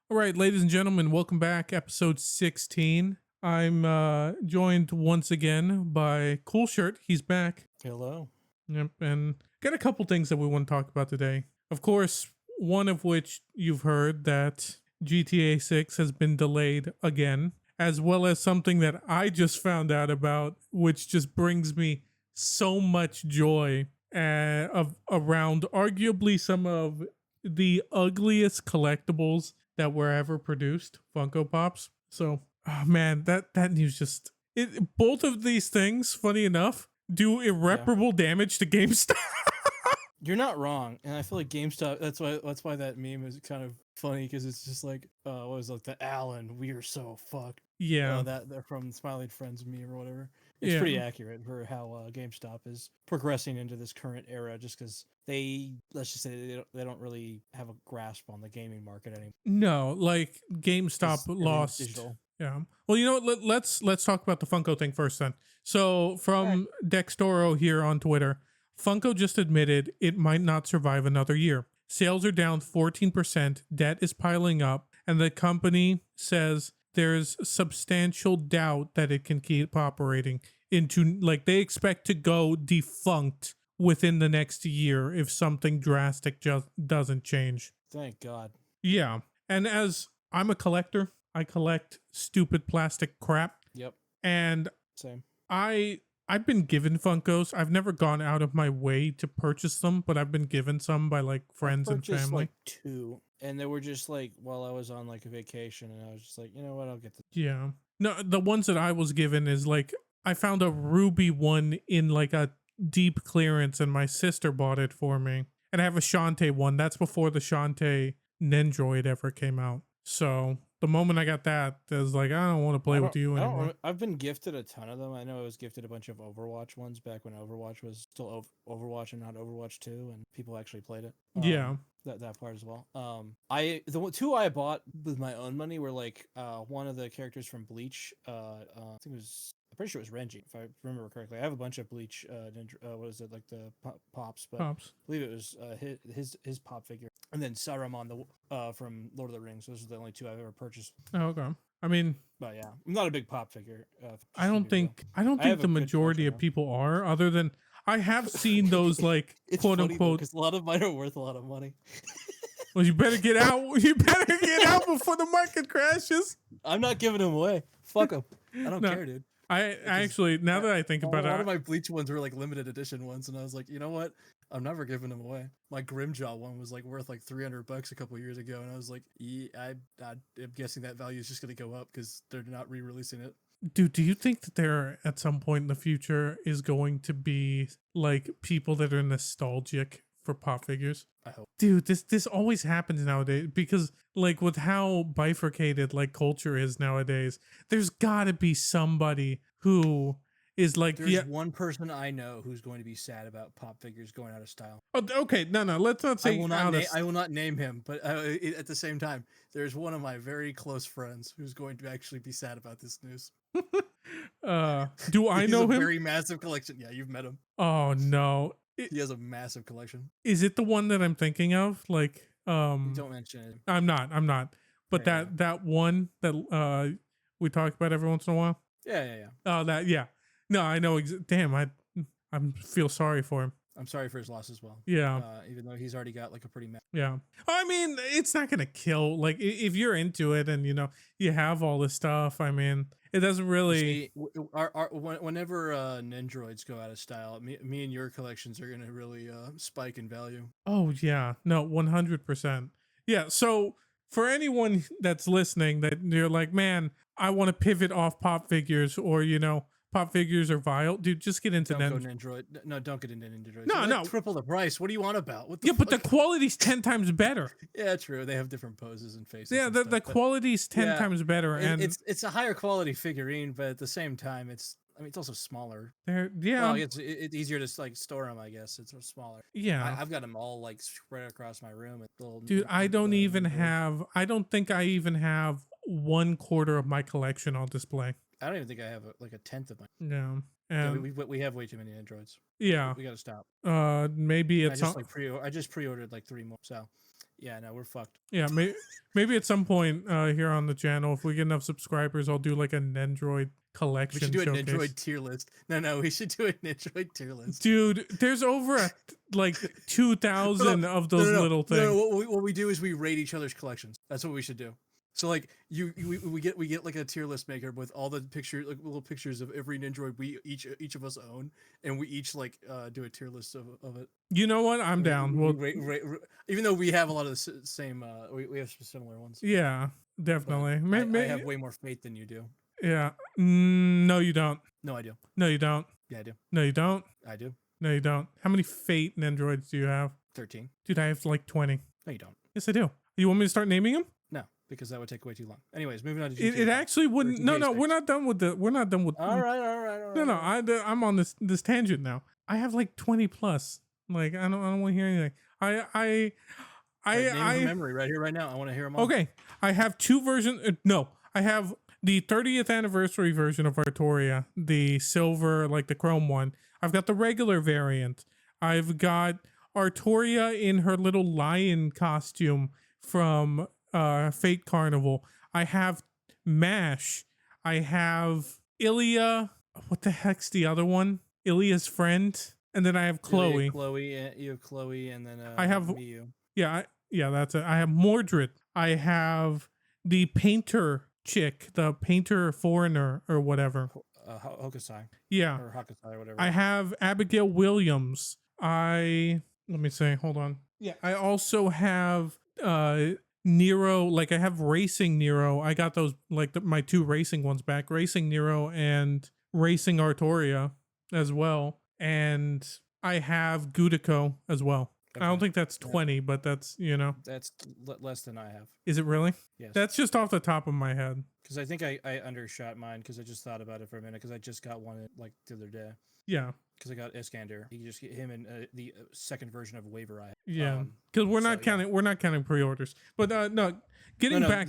All right, ladies and gentlemen, welcome back. Episode 16. I'm joined once again by Coolshirt. He's back. Hello. Yep, and got a couple things that we want to talk about today. Of course, one of which you've heard that GTA 6 has been delayed again, as well as something that I just found out about, which just brings me so much joy around arguably some of the ugliest collectibles that were ever produced, Funko Pops. So, oh man, that news just both of these things, funny enough, do irreparable damage to GameStop. You're not wrong, and I feel like GameStop. That's why that meme is kind of funny because it's just like, what was like the Alan? We are so fucked. Yeah, That they're from Smiley Friends meme or whatever. It's yeah. pretty accurate for how GameStop is progressing into this current era. Just because let's just say they don't really have a grasp on the gaming market anymore. No, like GameStop 'Cause everything's lost. digital. Yeah. Well, you know what? Let's talk about the Funko thing first then. So from Dextoro here on Twitter, Funko just admitted it might not survive another year. Sales are down 14%, debt is piling up, and the company says there's substantial doubt that it can keep operating into, like, they expect to go defunct within the next year if something drastic just doesn't change. Thank God. Yeah. And as I'm a collector, I collect stupid plastic crap. Yep. And Same. I've been given Funkos. I've never gone out of my way to purchase them, but I've been given some by like friends and family. Like two, and they were just like while I was on like a vacation, and I was just like, you know what, I'll get this. Yeah. No, the ones that I was given is like I found a ruby one in like a deep clearance, and my sister bought it for me. And I have a Shantae one. That's before the Shantae Nendroid ever came out. So the moment I got that, I was like, I don't want to play with you anymore. I've been gifted a ton of them. I know I was gifted a bunch of Overwatch ones back when Overwatch was still Overwatch and not Overwatch 2, and people actually played it. Yeah. That part as well. The two I bought with my own money were like one of the characters from Bleach. I think it was. I'm pretty sure it was Renji, if I remember correctly. I have a bunch of Bleach. What is it, like the pops? But Pops. I believe it was his pop figure, and then Saruman from Lord of the Rings. Those are the only two I've ever purchased. Oh, okay. I mean, but yeah, I'm not a big pop figure. I don't think the majority of people are, other than I have seen those like quote unquote. Because a lot of mine are worth a lot of money. Well, you better get out. You better get out before the market crashes. I'm not giving them away. Fuck them. I don't care, dude. I actually, now that I think about it, a lot of my Bleach ones were like limited edition ones, and I was like, you know what? I'm never giving them away. My Grimjaw one was like worth like $300 a couple years ago, and I was like, yeah, I'm guessing that value is just going to go up because they're not re-releasing it. Dude, do you think that there at some point in the future is going to be like people that are nostalgic for pop figures? I hope. Dude, this always happens nowadays because like with how bifurcated like culture is nowadays, there's gotta be somebody who is like, there's one person I know who's going to be sad about pop figures going out of style. Oh, okay, no, let's not say I will not name him, but at the same time, there's one of my very close friends who's going to actually be sad about this news. Do I know him? Very massive collection. Yeah, you've met him. Oh no. He has a massive collection. Is it the one that I'm thinking of? Like, don't mention it. I'm not. But that one that we talk about every once in a while. Yeah. Oh, yeah. No, I know. Damn, I feel sorry for him. I'm sorry for his loss as well. Yeah. Even though he's already got like a pretty. Yeah. I mean, it's not gonna kill. Like, if you're into it and you have all this stuff. I mean, it doesn't really. See, whenever Nendroids go out of style, me and your collections are gonna really spike in value. Oh yeah, no, 100%. Yeah. So for anyone that's listening, that you're like, man, I want to pivot off pop figures, or pop figures are vile, dude. Just get into Nendroid. No, don't get into Nendroids. No. Triple the price. What do you want about? What the fuck? But the quality's 10 times better. Yeah, true. They have different poses and faces. Yeah, the quality's 10 times better, and it's a higher quality figurine, but at the same time, it's also smaller. Yeah. Well, it's easier to like store them. I guess it's smaller. Yeah. I've got them all like spread across my room. Dude, I don't think I even have 1/4 of my collection on display. I don't even think I have like a tenth of mine. No. We have way too many Androids. Yeah. We got to stop. Maybe it's I just pre-ordered like 3 more. So Yeah, no, we're fucked. Yeah, maybe at some point here on the channel, if we get enough subscribers, I'll do like an Android We should collection do an showcase. Android tier list. No, we should do an Android tier list. Dude, there's over like 2,000 of those little things. No, what we do is we rate each other's collections. That's what we should do. So like we get like a tier list maker with all the pictures, like little pictures of every Nindroid we each of us own, and we each like do a tier list of it. You know what? I'm down. Well, even though we have a lot of the same, we have some similar ones. Yeah, definitely. I have way more faith than you do. Yeah. No, you don't. No, I do. No, you don't. Yeah, I do. No, you don't. I do. No, you don't. How many Fate Nendroids do you have? 13. Dude, I have like 20. No, you don't. Yes, I do. You want me to start naming them? No, because that would take way too long. Anyways, moving on to GTA. It actually wouldn't. No, we're not done with the. We're not done with. All right. No, I'm on this tangent now. I have like 20 plus. Like I don't want to hear anything. I name memory right here, right now. I want to hear them all. Okay, I have two versions. No, I have the 30th anniversary version of Artoria, the silver, like the chrome one. I've got the regular variant. I've got Artoria in her little lion costume from Fate Carnival. I have Mash. I have Ilya. What the heck's the other one? Ilya's friend. And then I have Chloe. You have Chloe, and then I have Miyu. Yeah, that's it. I have Mordred. I have the painter chick, the painter foreigner or whatever. Hokusai. Yeah. Or Hakusai or whatever. I have Abigail Williams. Let me say, hold on. Yeah, I also have Nero, like I have Racing Nero. I got those, like my two racing ones back, Racing Nero and Racing Artoria as well. And I have Gudico as well. Okay. I don't think that's 20, but that's, That's less than I have. Is it really? Yes. That's just off the top of my head. Because I think I undershot mine because I just thought about it for a minute because I just got one like the other day. Yeah. Because I got Iskander. You just get him in the second version of Waiver Eye. Yeah. Because we're not counting. We're not counting pre-orders. But no, getting back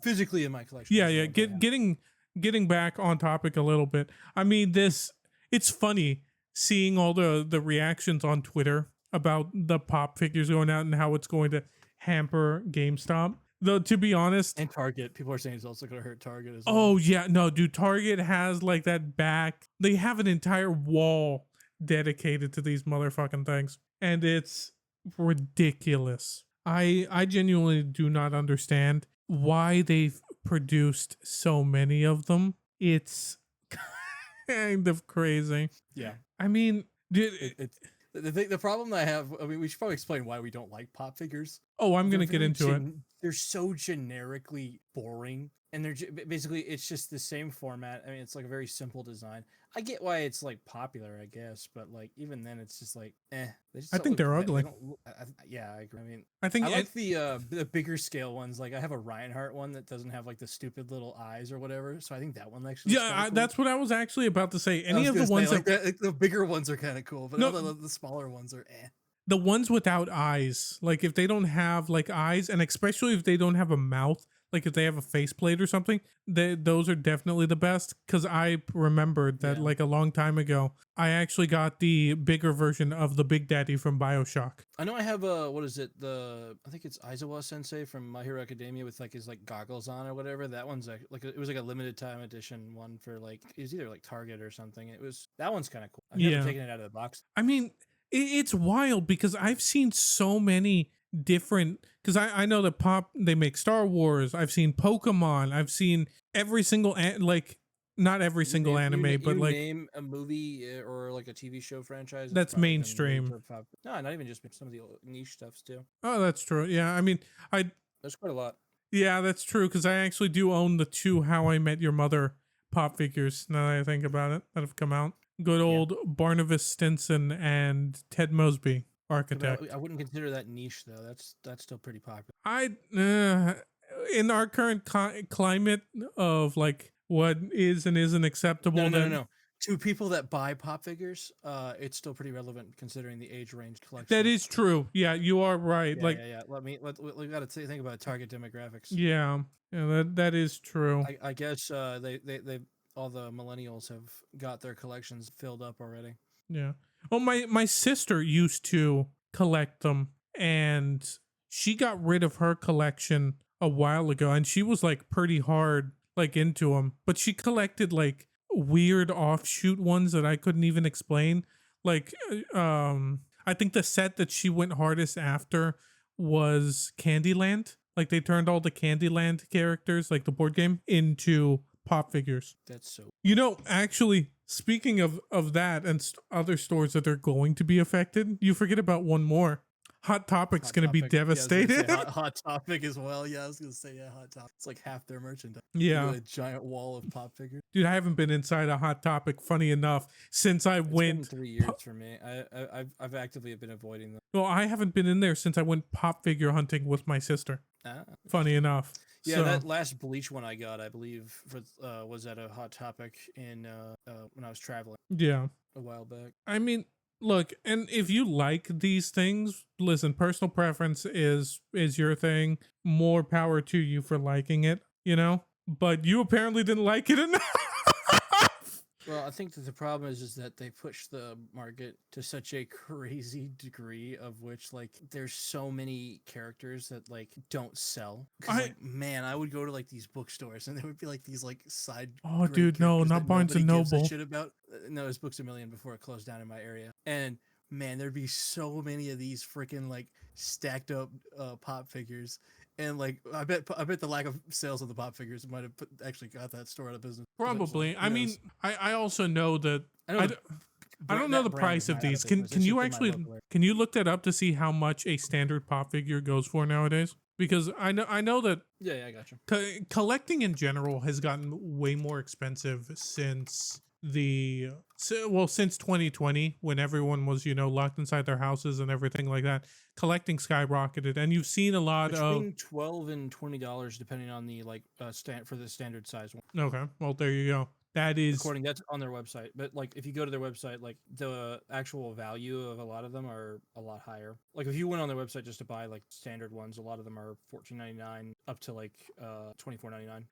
physically in my collection. Yeah. Getting back on topic a little bit. I mean, it's funny seeing all the reactions on Twitter about the pop figures going out and how it's going to hamper GameStop. Though, to be honest, and Target, people are saying it's also going to hurt Target as well. Oh yeah, no, dude, Target has like that back. They have an entire wall dedicated to these motherfucking things, and it's ridiculous. I genuinely do not understand why they've produced so many of them. It's kind of crazy. Yeah, I mean, dude, the problem that I have. I mean, we should probably explain why we don't like pop figures. Oh, I'm gonna get into it. They're so generically boring, and they're basically it's just the same format. I mean, it's like a very simple design. I get why it's like popular, I guess, but like even then, it's just like I think they're ugly. Yeah, I agree. I mean, I think I like the bigger scale ones. Like I have a Reinhardt one that doesn't have like the stupid little eyes or whatever. So I think that one actually. Yeah, cool. That's what I was actually about to say. Any of the ones like the bigger ones are kind of cool, but the smaller ones are The ones without eyes, like if they don't have like eyes, and especially if they don't have a mouth, like if they have a faceplate or something, those are definitely the best. Because I remembered that like a long time ago, I actually got the bigger version of the Big Daddy from BioShock. I know I have what is it? I think it's Aizawa Sensei from My Hero Academia with like his like goggles on or whatever. That one's like it was like a limited time edition one for like it was either like Target or something. That one's kind of cool. I've never taken it out of the box. I mean, it's wild because I've seen so many different, because I know that they make Star Wars. I've seen Pokemon. I've seen every single not every single anime, but like name a movie or like a TV show franchise that's mainstream. No, not even just some of the niche stuffs too. Oh, that's true. Yeah, I mean, there's quite a lot. Yeah, that's true because I actually do own the 2 How I Met Your Mother pop figures. Now that I think about it, that have come out. Good old Barnabas Stinson and Ted Mosby, architect. I wouldn't consider that niche though. That's still pretty popular. In our current climate of like what is and isn't acceptable. No. To people that buy pop figures, it's still pretty relevant considering the age range collection. That is true. Yeah, you are right. Yeah. We got to think about target demographics. Yeah, that is true. I guess they all the millennials have got their collections filled up already. Yeah. Well, my sister used to collect them, and she got rid of her collection a while ago, and she was like pretty hard like into them, but she collected like weird offshoot ones that I couldn't even explain. Like I think the set that she went hardest after was Candyland. Like they turned all the Candyland characters, like the board game, into pop figures. That's so. You know, actually, speaking of that and other stores that are going to be affected, you forget about one more. Hot Topic's going to be devastated. Yeah, hot Topic as well. Yeah, I was gonna say Hot Topic. It's like half their merchandise. Yeah, A giant wall of pop figures. dude, I haven't been inside a Hot Topic. Funny enough, since I It's went. been 3 years for me. I've actively been avoiding them. Well, I haven't been in there since I went pop figure hunting with my sister. Funny enough. Yeah, So, that last Bleach one I got, I believe, was at a Hot Topic in when I was traveling yeah. a while back. I mean, look, and if you like these things, listen, personal preference is your thing. More power to you for liking it, you know? But you apparently didn't like it enough. Well, I think that the problem is that they push the market to such a crazy degree of which, like, there's so many characters that like don't sell. 'Cause, like, man, I would go to like these bookstores and there would be like these like side. Oh, great dude, no, characters not that Barnes and nobody gives a Noble. shit about. No, it was Books a Million before it closed down in my area, and man, there'd be so many of these freaking like stacked up pop figures. And like, I bet the lack of sales of the pop figures might have actually got that store out of business. Probably. I mean, I also know that I don't know that the brand price is of not out these. business. Can It's you just in my actually local area. can you look that up to see how much a standard pop figure goes for nowadays? Because I know that Yeah, I got you. collecting in general has gotten way more expensive since since 2020, when everyone was, you know, locked inside their houses and everything like that. Collecting skyrocketed, and you've seen a lot Between $12 and $20, depending on the like for the standard size one. Okay, well, there you go. That is According, that's on their website. But like, if you go to their website, like the actual value of a lot of them are a lot higher. Like if you went on their website just to buy like standard ones, a lot of them are $14.99 up to like $24.99.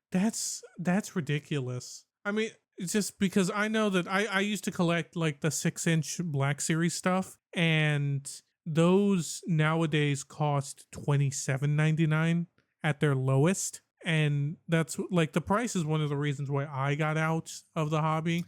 that's ridiculous. I mean, it's just because I know that I used to collect like the 6-inch Black Series stuff, and those nowadays cost $27.99 at their lowest. And that's like the price is one of the reasons why I got out of the hobby.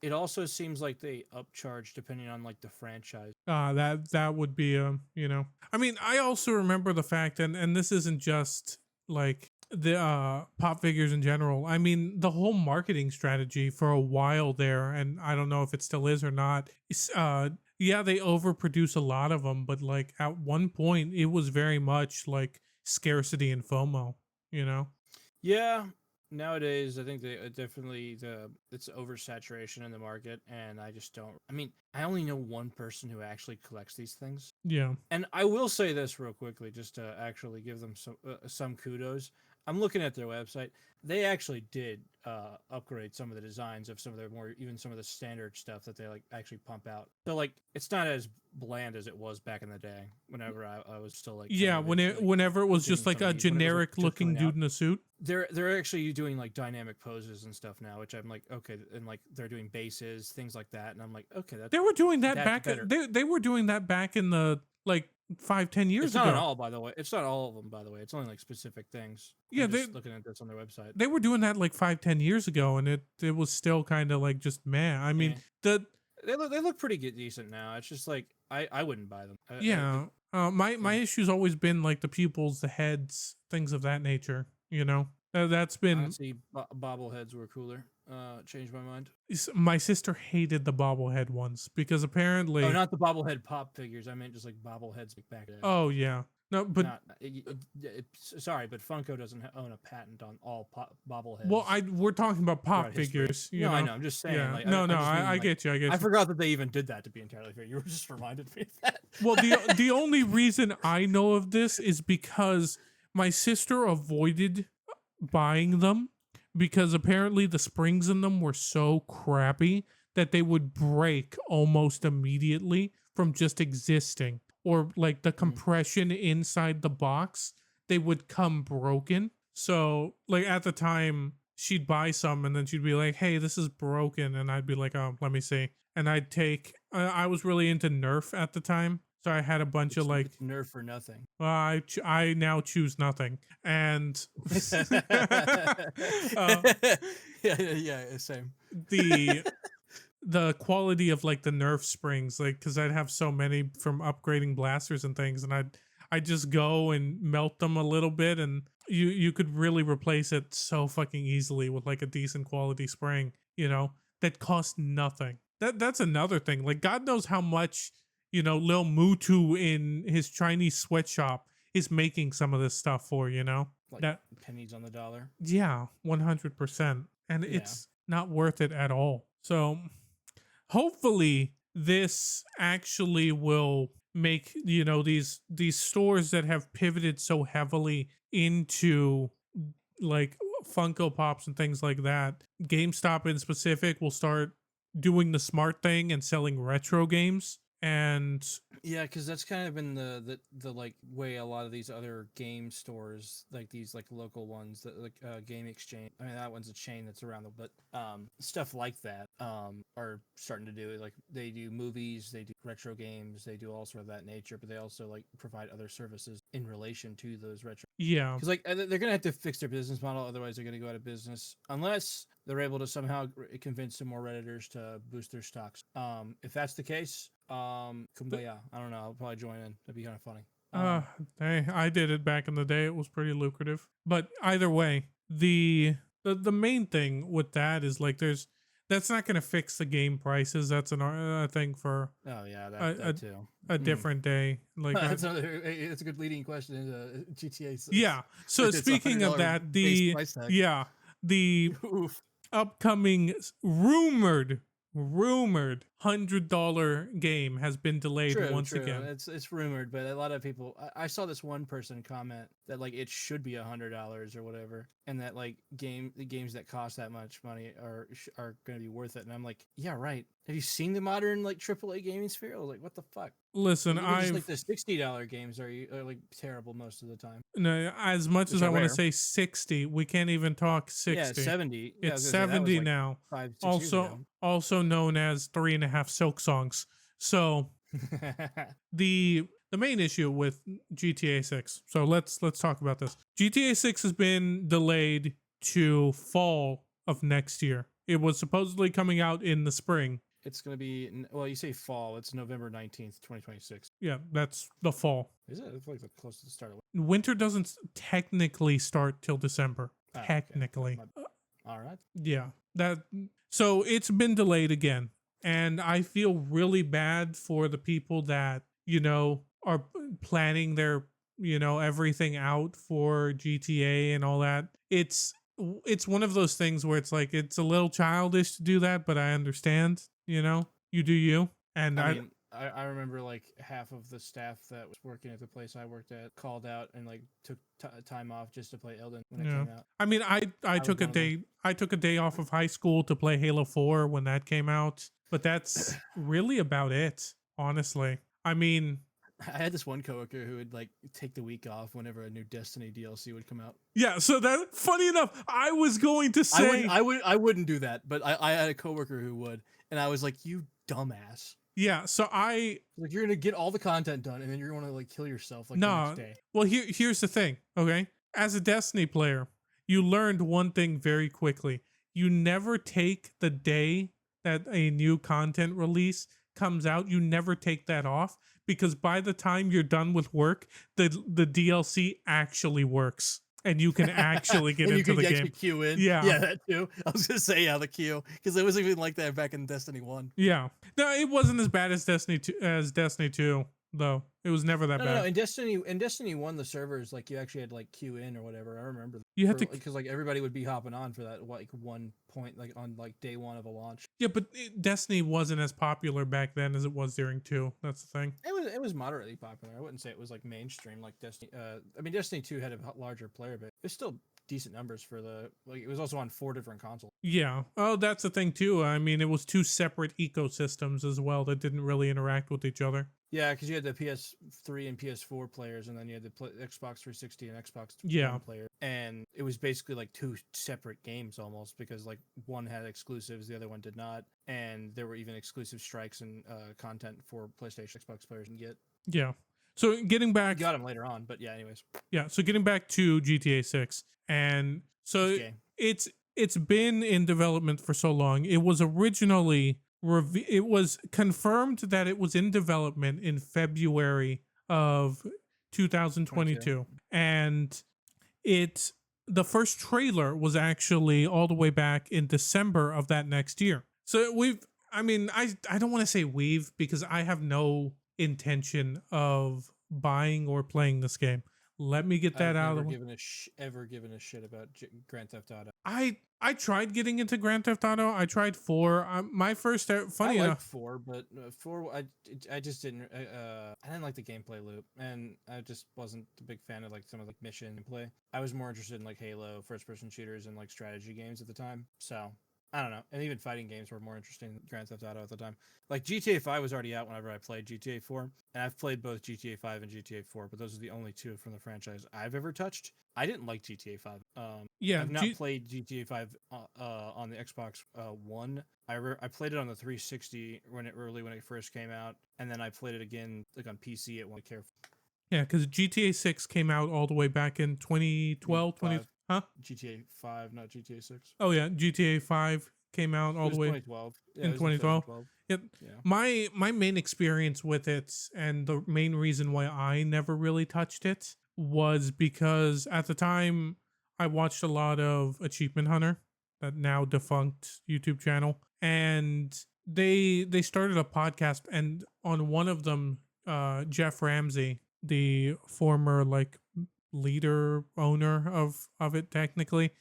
It also seems like they upcharge depending on like the franchise. That would be you know. I mean, I also remember the fact, and this isn't just like the pop figures in general. I mean, the whole marketing strategy for a while there, and I don't know if it still is or not. Yeah, they overproduce a lot of them, but like at one point it was very much like scarcity and FOMO, you know? Yeah, nowadays I think it's oversaturation in the market, and I just don't. I mean, I only know one person who actually collects these things, Yeah. and I will say this real quickly, just to actually give them some kudos. I'm looking at their website. They actually did upgrade some of the designs of some of their even some of the standard stuff that they like actually pump out. So like, it's not as bland as it was back in the day. Whenever I was still like, Yeah, whenever it was just like a generic looking dude in a suit. They're actually doing like dynamic poses and stuff now, which I'm like, okay, and like they're doing bases, things like that, and I'm like, okay, they were doing that that's back. better. They were doing that back in the like 5-10 years It's ago. not all, by the way. It's not all of them, by the way. It's only like specific things. Yeah, I'm just looking at this on their website. They were doing that like 5-10 years ago, and it was still kind of like just meh. I mean, they look pretty decent now. It's just like I wouldn't buy them. My issue's always been like the pupils, the heads, things of that nature. You know, that's been. Honestly, bobbleheads were cooler. Changed my mind. My sister hated the bobblehead ones because apparently. Oh, not the bobblehead pop figures. I meant just like bobbleheads back then. Oh yeah, no, but sorry, but Funko doesn't own a patent on all bobbleheads. Well, we're talking about pop figures. You know? I know. I'm just saying. Yeah. Like, I get you. I get you. I forgot that they even did that. To be entirely fair, you were just reminded me of that. Well, the only reason I know of this is because my sister avoided buying them because apparently the springs in them were so crappy that they would break almost immediately from just existing, or like the compression inside the box, they would come broken. So like at the time she'd buy some and then she'd be like, hey, this is broken. And I'd be like, oh, let me see. And I'd take, I was really into Nerf at the time. So I had a bunch of like, It's nerf for nothing. well, I now choose nothing, and uh, Yeah, same. the the quality of like the Nerf springs, like because I'd have so many from upgrading blasters and things, and I just go and melt them a little bit, and you could really replace it so fucking easily with like a decent quality spring, that costs nothing. That's another thing. Like God knows how much Lil Mutu in his Chinese sweatshop is making some of this stuff for, Like that pennies on the dollar. yeah, 100%, and Yeah. it's not worth it at all. So hopefully this actually will make these stores that have pivoted so heavily into like Funko Pops and things like that, GameStop in specific, will start doing the smart thing and selling retro games. And Yeah, because that's kind of been the like way a lot of these other game stores, like these like local ones that like Game Exchange. I mean that one's a chain that's around the, but stuff like that are starting to do it. Like they do movies, they do retro games, they do all sort of that nature, but they also like provide other services in relation to those retro. yeah, Because like they're gonna have to fix their business model, otherwise they're gonna go out of business unless they're able to somehow convince some more redditors to boost their stocks. If that's the case, kumbaya. I don't know. I'll probably join in. That'd be kind of funny. uh hey, I did it back in the day. It was pretty lucrative. But either way, the main thing with that is like that's not going to fix the game prices. That's a thing for Oh yeah, a, that too. a different day. Like That's a good leading question into GTA 6. yeah. So It's speaking of $100 that, base price tag. the Oof. upcoming rumored $100 game has been delayed once True. again. It's rumored, but a lot of people. I saw this one person comment that like it should be $100 or whatever, and that like the games that cost that much money are going to be worth it. And I'm like, yeah, right. Have you seen the modern like AAA gaming sphere? I was like, what the fuck? Listen, Like, even just like the $60 games are like terrible most of the time. no, as much Which as I are want to rare. say 60, we can't even talk 60. Yeah, 70. Yeah, I It's was gonna say, that was 70 like now. 5, 6 years ago. Also known as 3.5 Silk Songs. So the main issue with GTA 6. So let's talk about this. GTA 6 has been delayed to fall of next year. It was supposedly coming out in the spring. It's gonna be, well, you say fall. It's November 19th, 2026. Yeah, that's the fall. Is it? I feel like the close to the start of Winter doesn't technically start till December. okay. Technically. All right. Yeah. So it's been delayed again. And I feel really bad for the people that, are planning their, everything out for GTA and all that. It's one of those things where it's like it's a little childish to do that, but I understand, you do you. And I mean, I remember like half of the staff that was working at the place I worked at called out and like took time off just to play Elden when it came out. I mean, I took a day. I took a day off of high school to play Halo 4 when that came out, but that's really about it, honestly. I mean, I had this one coworker who would like take the week off whenever a new Destiny DLC would come out. yeah. So that, funny enough, I was going to say I wouldn't do that, but I had a coworker who would, and I was like, you dumbass. yeah. So Like, you're gonna get all the content done, and then you're gonna like kill yourself like the no. next day. Well, here's the thing. Okay, as a Destiny player, you learned one thing very quickly. You never take the day that a new content release comes out. You never take that off, because by the time you're done with work, the DLC actually works. And you can actually get into the game. Queue in. Yeah. Yeah, that too. I was gonna say, yeah, the queue, because it wasn't even like that back in Destiny 1. Yeah. No, it wasn't as bad as Destiny 2, though. It was never that bad. No. In Destiny 1, the servers like you actually had like queue in or whatever. I remember. You had to, because like everybody would be hopping on for that like one point like on like day one of a launch. yeah, but Destiny wasn't as popular back then as it was during 2. That's the thing. It was moderately popular. I wouldn't say it was like mainstream like Destiny. I mean, Destiny 2 had a larger player base. It's still decent numbers for the like. It was also on 4 different consoles. Yeah. Oh, that's the thing too. I mean, it was 2 separate ecosystems as well that didn't really interact with each other. Yeah, because you had the PS3 and PS4 players, and then you had the Xbox 360 and Xbox One players, and it was basically like 2 separate games almost, because like one had exclusives, the other one did not, and there were even exclusive strikes and content for PlayStation, Xbox players can get. Yeah. So getting You back, got him later on, but yeah. Anyways, yeah. So getting back to GTA 6, and this so game. it's been in development for so long. It was originally it was confirmed that it was in development in February of 22. 2022, and it the first trailer was actually all the way back in December of that next year. So I mean, I don't want to say we've, because I have no intention of buying or playing this game. Let me get that I've out of never the way. given a ever given a shit about Grand Theft Auto. I tried getting into Grand Theft Auto. I tried 4. My first, I funny liked enough, 4, but 4 I just didn't I didn't like the gameplay loop, and I just wasn't a big fan of like some of the mission play. I was more interested in like Halo, first person shooters, and like strategy games at the time. So I don't know, and even fighting games were more interesting than Grand Theft Auto at the time. Like GTA 5 was already out whenever I played GTA 4, and I've played both GTA 5 and GTA 4, but those are the only two from the franchise I've ever touched. I didn't like GTA 5. yeah, I've not played GTA 5 on the Xbox One. I played it on the 360 when it first came out, and then I played it again like on PC at one care. yeah, because GTA 6 came out all the way back in You mean 2012, 20, 5 huh? GTA 5, not GTA 6. Oh yeah, GTA 5 came out It all the was way 2012. Yeah, it in was in 2012. 2012. Yep. Yeah. My main experience with it, and the main reason why I never really touched it, was because at the time I watched a lot of Achievement Hunter, that now defunct YouTube channel, and they started a podcast, and on one of them, Jeff Ramsey, the former like leader owner of it technically,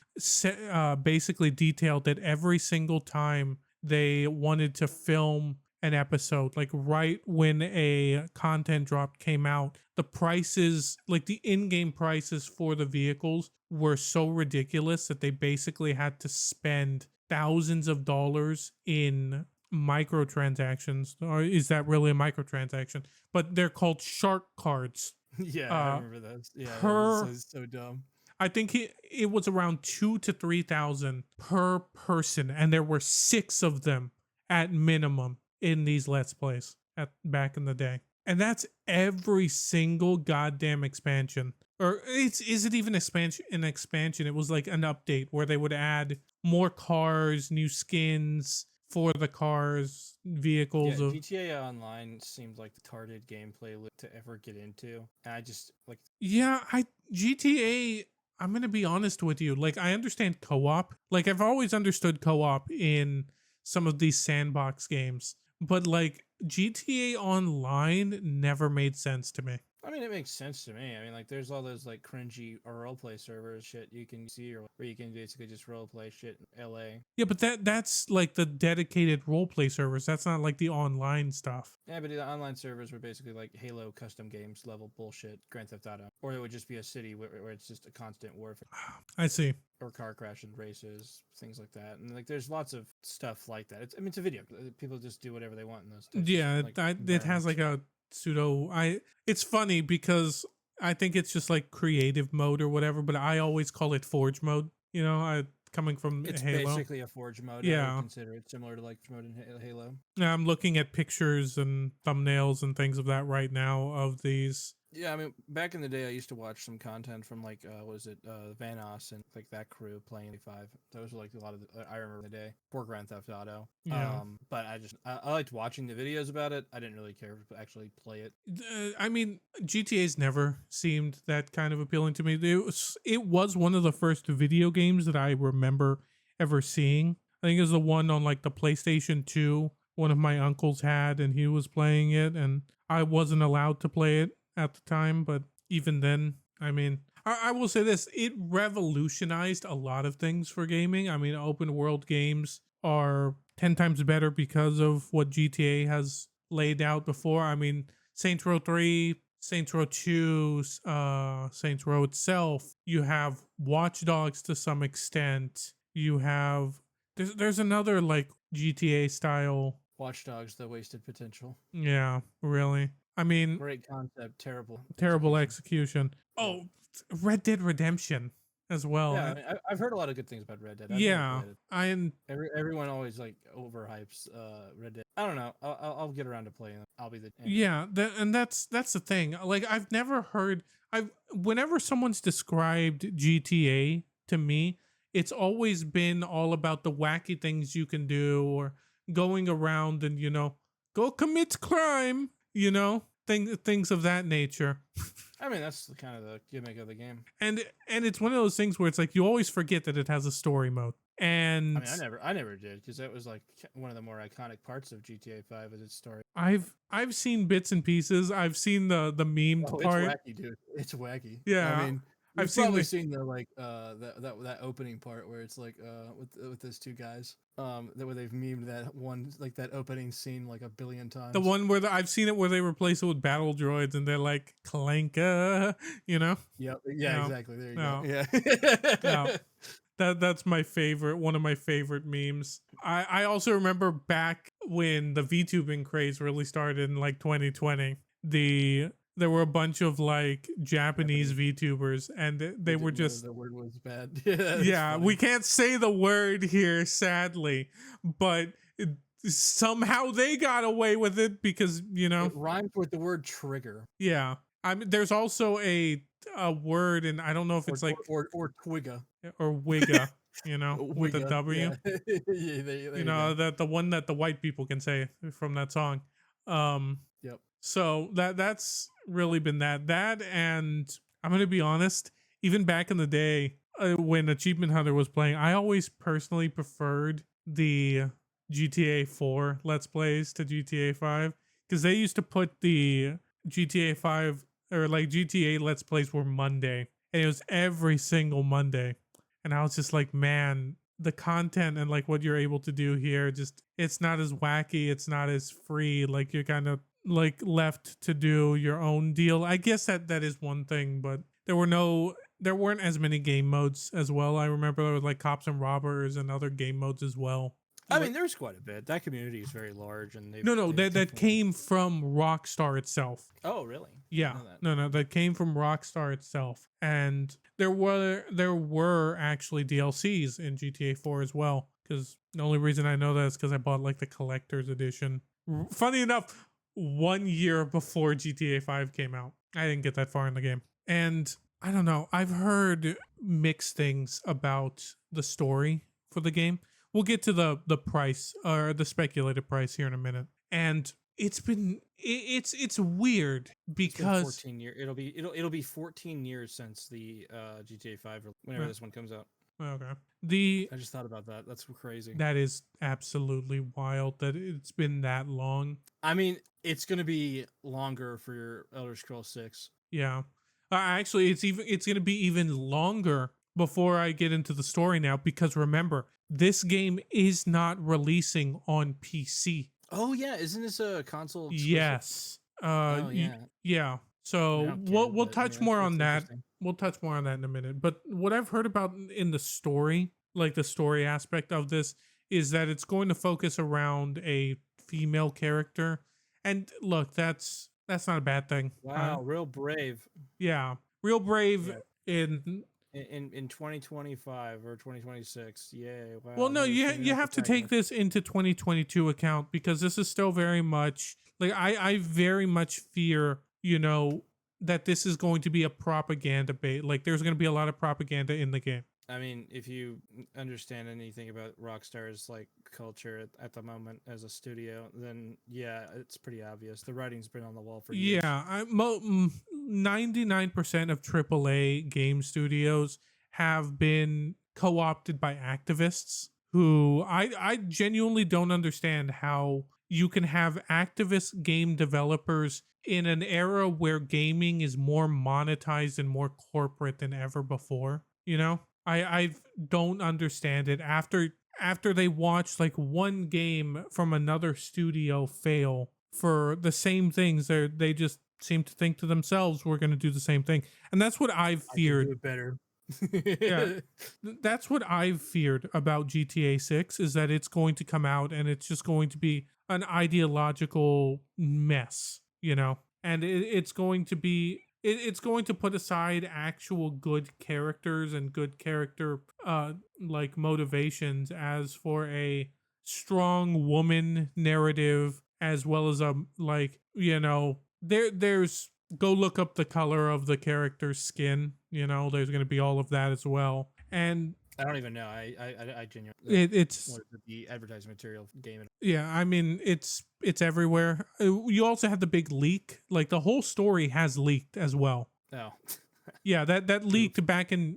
basically detailed that every single time they wanted to film an episode, like right when a content drop came out, the prices, like the in-game prices for the vehicles, were so ridiculous that they basically had to spend thousands of dollars in microtransactions. Or is that really a microtransaction? But they're called shark cards. Yeah, I uh remember those. Yeah, this per is so dumb. I think it was around 2 to 3 thousand per person, and there were 6 of them at minimum in these Let's Plays at back in the day. And that's every single goddamn expansion. Or is it even expansion? An expansion? It was like an update where they would add more cars, new skins for the cars, vehicles Yeah, of. GTA Online seemed like the tarded gameplay loop to ever get into, and I just like. Yeah, I GTA, I'm going to be honest with you. Like, I understand co-op. Like, I've always understood co-op in some of these sandbox games, but like GTA Online never made sense to me. I mean, it makes sense to me. I mean, like, there's all those like cringy roleplay servers shit you can see, or where you can basically just roleplay shit in LA. Yeah, but that's like the dedicated roleplay servers. That's not like the online stuff. Yeah, but the online servers were basically like Halo custom games level bullshit, Grand Theft Auto, or it would just be a city where it's just a constant warfare, I see. or car crash and races, things like that. And like, there's lots of stuff like that. I mean, it's a video. People just do whatever they want in those types Yeah, of, like, it has environments. like a pseudo. It's funny because I think it's just like creative mode or whatever, but I always call it forge mode. Coming from It's Halo. basically a Forge mode. I would Yeah. consider it similar to like Forge mode in Halo. Yeah, I'm looking at pictures and thumbnails and things of that right now of these. Yeah, I mean, back in the day, I used to watch some content from like, Vanos and like that crew playing 5. Those were like a lot of I remember the day for Grand Theft Auto. Yeah. But I liked watching the videos about it. I didn't really care to actually play it. I mean, GTA's never seemed that kind of appealing to me. It was one of the first video games that I remember ever seeing. I think it was the one on like the PlayStation 2. One of my uncles had, and he was playing it, and I wasn't allowed to play it at the time. But even then, I mean, I will say this: it revolutionized a lot of things for gaming. I mean, open world games are 10 times better because of what GTA has laid out before. I mean, Saints Row 3, Saints Row 2, Saints Row itself. You have Watch Dogs to some extent. You have there's another like GTA style. Watch Dogs, the wasted potential. Yeah, really. I mean, Great concept, terrible terrible execution. execution. Yeah. Oh, Red Dead Redemption. as well. Yeah, I mean, I've heard a lot of good things about Red Dead. I've never Yeah, played it. I Everyone always like overhypes Red Dead. I don't know. I'll get around to playing it. I'll be the yeah, and that's the thing. Like I've never heard. I've whenever someone's described GTA to me, it's always been all about the wacky things you can do or going around and go commit crime. Things of that nature. I mean, that's kind of the gimmick of the game. And it's one of those things where it's like you always forget that it has a story mode. I And mean, I never did because that was like one of the more iconic parts of GTA 5 is its story. I've seen bits and pieces. I've seen the memed Oh, it's part. wacky, dude. It's wacky. Yeah, I mean, I've you've seen probably the seen the like that opening part where it's like with those two guys that where they've memed that one like that opening scene like a billion times. the one where I've seen it where they replace it with battle droids and they're like clanka, Yep. Yeah. No, Exactly. There you no, go. Yeah. no. That's my favorite, one of my favorite memes. I also remember back when the VTubing craze really started in like 2020. There were a bunch of like Japanese VTubers and they were Didn't know just the word was bad. Yeah. That's yeah, funny. we can't say the word here sadly, but somehow they got away with it because, It rhymes with the word trigger. yeah. I mean there's also a word and I don't know if it's like or twigga. or wigga, with a Wigga. W. Yeah. Yeah, there you go. That the one that the white people can say from that song. Yep. So that's really been that and I'm gonna be honest, even back in the day when Achievement Hunter was playing, I always personally preferred the GTA 4 Let's Plays to GTA 5 because they used to put the GTA 5 or like GTA Let's Plays were Monday and it was every single Monday, and I was just like, man, the content and like what you're able to do here, just it's not as wacky, it's not as free, like you're kind of like left to do your own deal. I guess that is one thing, but there weren't as many game modes as well. I remember there was like cops and robbers and other game modes as well. I mean, there's quite a bit. That community is very large, and No, they've that came from Rockstar itself. Oh, really? Yeah, no, that came from Rockstar itself, and there were actually DLCs in GTA 4 as well. Because the only reason I know that is because I bought like the collector's edition. Funny enough, 1 year before GTA 5 came out, I didn't get that far in the game, and I don't know. I've heard mixed things about the story for the game. We'll get to the price or the speculated price here in a minute, and it's weird because 14 years. It'll be 14 years since the GTA 5 whenever this one comes out. okay. I just thought about that. That's crazy. That is absolutely wild that it's been that long. I mean, it's gonna be longer for your Elder Scrolls 6. Yeah, actually, it's gonna be even longer before I get into the story now because remember, this game is not releasing on PC. Oh yeah, isn't this a console exclusive? Yes. Oh yeah. Yeah. So I don't get we'll it, touch yeah, more that's on that. interesting. We'll touch more on that in a minute. But what I've heard about in the story, like the story aspect of this, is that it's going to focus around a female character. And look, that's not a bad thing. Wow, real brave. Yeah. Real brave Yeah. in 2025 or 2026. Yay. Wow. well, no, they're you teaming you up have with to take Titan. this into 2022 account because this is still very much like I very much fear, that this is going to be a propaganda bait. Like there's going to be a lot of propaganda in the game. I mean, if you understand anything about Rockstar's like culture at the moment as a studio, then yeah, it's pretty obvious. The writing's been on the wall for years. Yeah, 99% of AAA game studios have been co-opted by activists who I genuinely don't understand how you can have activist game developers in an era where gaming is more monetized and more corporate than ever before. I don't understand it after they watch like one game from another studio fail for the same things. They just seem to think to themselves, we're going to do the same thing. And that's what I've feared. I can do it better. Yeah. That's what I've feared about GTA 6 is that it's going to come out and it's just going to be an ideological mess, and it's going to be it's going to put aside actual good characters and good character like motivations as for a strong woman narrative, as well as a like, you know, there's go look up the color of the character's skin, you know, there's going to be all of that as well. And I don't even know. I genuinely it's what the advertising material game. yeah, I mean it's everywhere. You also had the big leak, like the whole story has leaked as well. Oh, Yeah, that leaked back in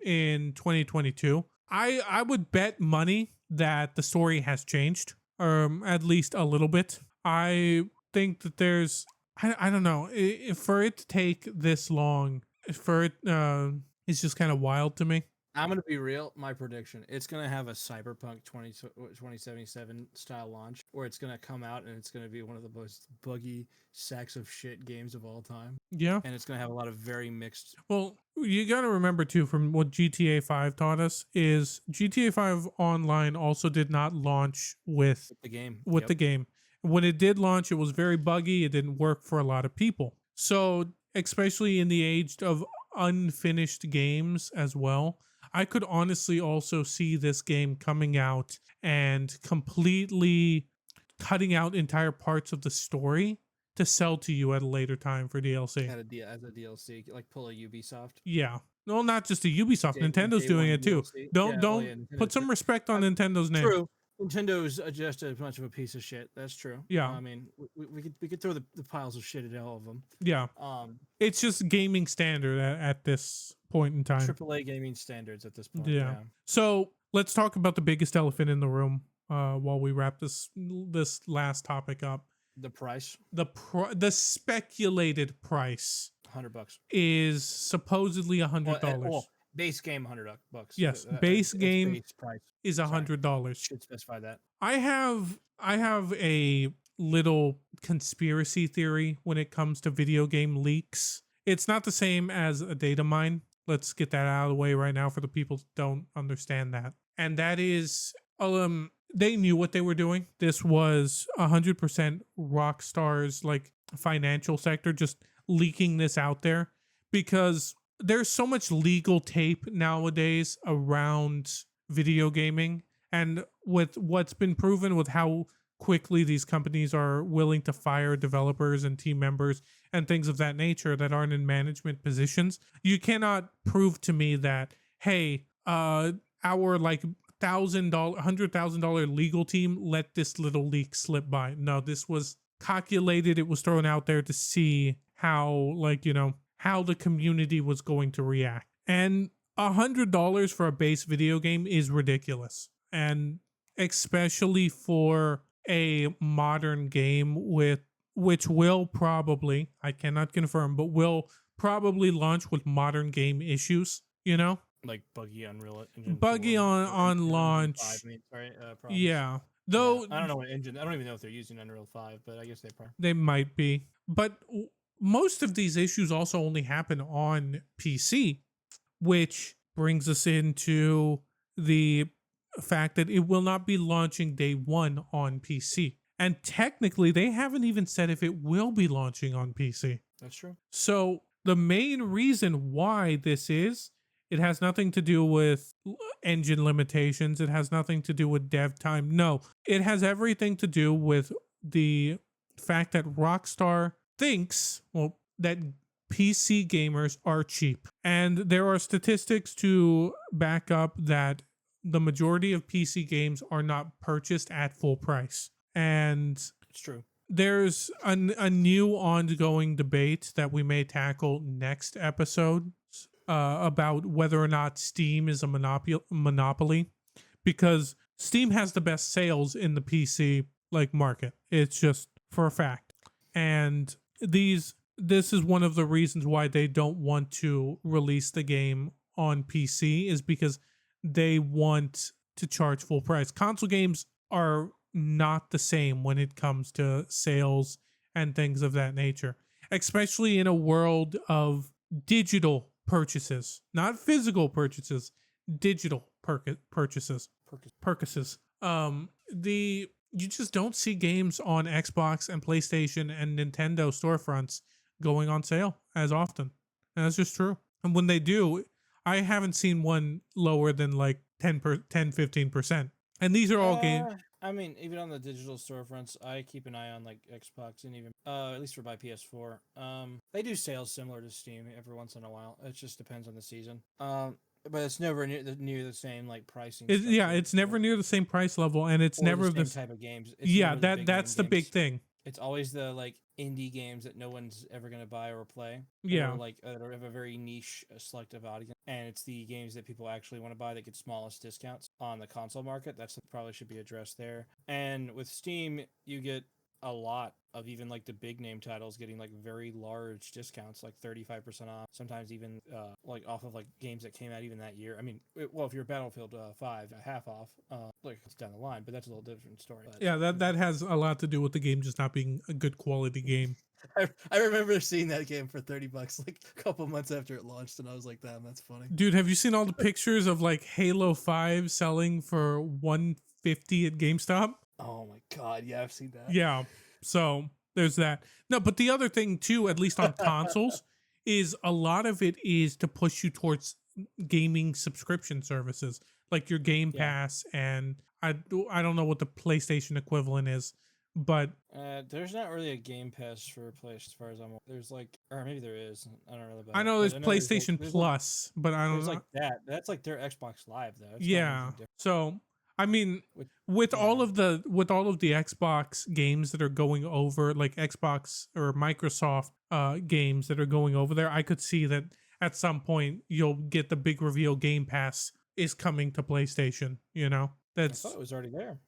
2022. I would bet money that the story has changed, at least a little bit. I think that there's I don't know, for it to take this long, for it it's just kind of wild to me. I'm gonna be real. My prediction: it's gonna have a Cyberpunk 2077 style launch, or it's gonna come out and it's gonna be one of the most buggy sacks of shit games of all time, Yeah. and it's gonna have a lot of very mixed. Well, you got to remember too, from what GTA 5 taught us, is GTA 5 Online also did not launch with The game. the game. When it did launch, it was very buggy. It didn't work for a lot of people. So, especially in the age of unfinished games as well, I could honestly also see this game coming out and completely cutting out entire parts of the story to sell to you at a later time for DLC. Had a as a DLC, like pull a Ubisoft. Yeah. No, not just a Ubisoft. Nintendo's Day doing one it too. DLC. Don't Yeah, don't yeah, put Nintendo's some respect on Nintendo's name. True. Nintendo's just as much of a piece of shit. That's true. Yeah. I mean, we could throw the piles of shit at all of them. Yeah. It's just gaming standard at this point in time. AAA gaming standards at this point. Yeah. So let's talk about the biggest elephant in the room while we wrap this last topic up. The price. The speculated price $100 is supposedly $100. Well, base game $100. Yes, base game base price is $100. Should specify that. I have a little conspiracy theory when it comes to video game leaks. It's not the same as a data mine. Let's get that out of the way right now for the people who don't understand that. And that is they knew what they were doing. This was 100% Rockstar's like financial sector just leaking this out there, because there's so much legal tape nowadays around video gaming, and with what's been proven with how quickly these companies are willing to fire developers and team members and things of that nature that aren't in management positions, you cannot prove to me that, hey, our like $100,000 legal team let this little leak slip by. No, this was calculated. It was thrown out there to see how, like, you know, how the community was going to react. And $100 for a base video game is ridiculous. And especially for a modern game which will probably, I cannot confirm, but will probably launch with modern game issues, you know? Like buggy Unreal Engine. Buggy 4, on launch. 5, I mean, sorry, yeah. Though I don't know what engine. I don't even know if they're using Unreal 5, but I guess they probably. They might be. But most of these issues also only happen on PC, which brings us into the fact that it will not be launching day one on PC. And technically, they haven't even said if it will be launching on PC. That's true. So the main reason why this is, it has nothing to do with engine limitations. It has nothing to do with dev time. No, it has everything to do with the fact that Rockstar thinks, well, that PC gamers are cheap. And there are statistics to back up that the majority of PC games are not purchased at full price. And it's true. There's a new ongoing debate that we may tackle next episode about whether or not Steam is a monopoly, because Steam has the best sales in the PC like market. It's just for a fact. And this is one of the reasons why they don't want to release the game on PC, is because they want to charge full price. Console games are not the same when it comes to sales and things of that nature, especially in a world of digital purchases, not physical purchases, digital purchases. You just don't see games on Xbox and PlayStation and Nintendo storefronts going on sale as often. And that's just true. And when they do, I haven't seen one lower than like 10-15%. And these are all games. I mean, even on the digital storefronts, I keep an eye on like Xbox and even at least for my PS4. They do sales similar to Steam every once in a while. It just depends on the season. But it's never near the same like pricing Yeah, structure. it's never near the same price level, and it's or never the same this. type of games. It's Yeah, never the big name that's the big games. thing. It's always the like indie games that no one's ever gonna buy or play, Yeah. or like that have a very niche, selective audience. And it's the games that people actually want to buy that get smallest discounts on the console market. That's probably should be addressed there. And with Steam, you get a lot of even like the big name titles getting like very large discounts, like 35% off, sometimes even like off of like games that came out even that year. I mean, well, if you're Battlefield 5 half off, like it's down the line, but that's a little different story. But, Yeah, that has a lot to do with the game just not being a good quality game. I remember seeing that game for $30 like a couple months after it launched, and I was like, damn, that's funny. Dude, have you seen all the pictures of like Halo 5 selling for $150 at GameStop? Oh my god, yeah, I've seen that. Yeah. So there's that. No, but the other thing too, at least on consoles, is a lot of it is to push you towards gaming subscription services like your Game Yeah. Pass, and I don't know what the PlayStation equivalent is, but There's not really a Game Pass for place as far as I'm aware. There's like, or maybe there is. I don't know about. I it, know but there's I know PlayStation there's Plus, but I don't there's know. like that. That's like their Xbox Live though. It's not Yeah. anything different. So I mean, With- with all yeah. of the Xbox games that are going over, like Xbox or Microsoft games that are going over there, I could see that at some point you'll get the big reveal Game Pass is coming to PlayStation, you know? I That's thought it was already there.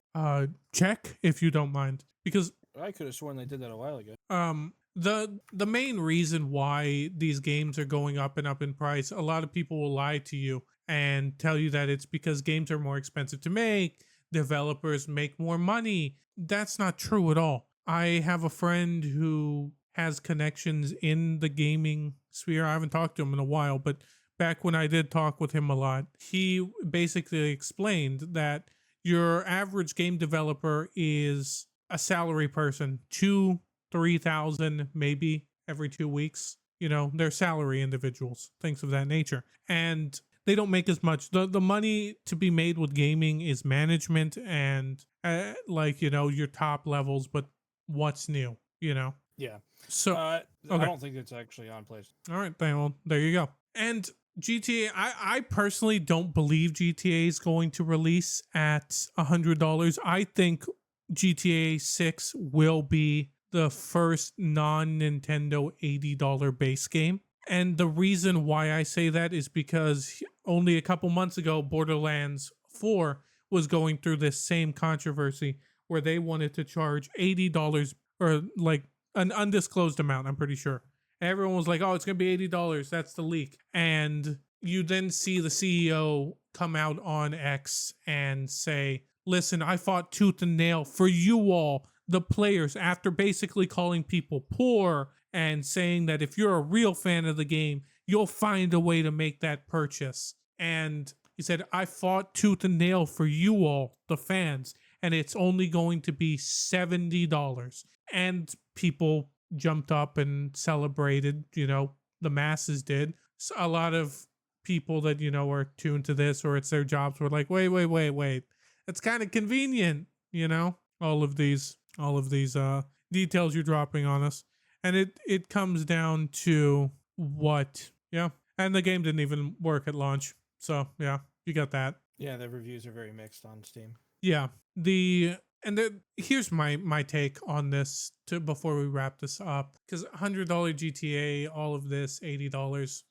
check if you don't mind. Because I could have sworn they did that a while ago. the main reason why these games are going up and up in price, a lot of people will lie to you and tell you that it's because games are more expensive to make, developers make more money. That's not true at all. I have a friend who has connections in the gaming sphere. I haven't talked to him in a while, but back when I did talk with him a lot, he basically explained that your average game developer is a salary person, 3,000 maybe every 2 weeks. You know, they're salary individuals, things of that nature. And they don't make as much. The money to be made with gaming is management and like, you know, your top levels, but what's new, you know? Yeah. So, I okay. don't think it's actually on place. All right, then, well, there you go. And GTA, I personally don't believe GTA is going to release at $100. I think GTA 6 will be the first non-Nintendo $80 base game. And the reason why I say that is because only a couple months ago, Borderlands 4 was going through this same controversy where they wanted to charge $80 or like an undisclosed amount, I'm pretty sure. Everyone was like, oh, it's going to be $80. That's the leak. And you then see the CEO come out on X and say, listen, I fought tooth and nail for you all, the players, after basically calling people poor and saying that if you're a real fan of the game, you'll find a way to make that purchase. And he said, I fought tooth and nail for you all, the fans, and it's only going to be $70. And people jumped up and celebrated, you know, the masses did. So a lot of people that, you know, are tuned to this or it's their jobs were like, wait. It's kind of convenient, you know, all of these details you're dropping on us. And it comes down to what? Yeah. And the game didn't even work at launch. So, yeah, you got that. Yeah, the reviews are very mixed on Steam. Yeah. Here's my take on this before we wrap this up, because $100 GTA, all of this $80.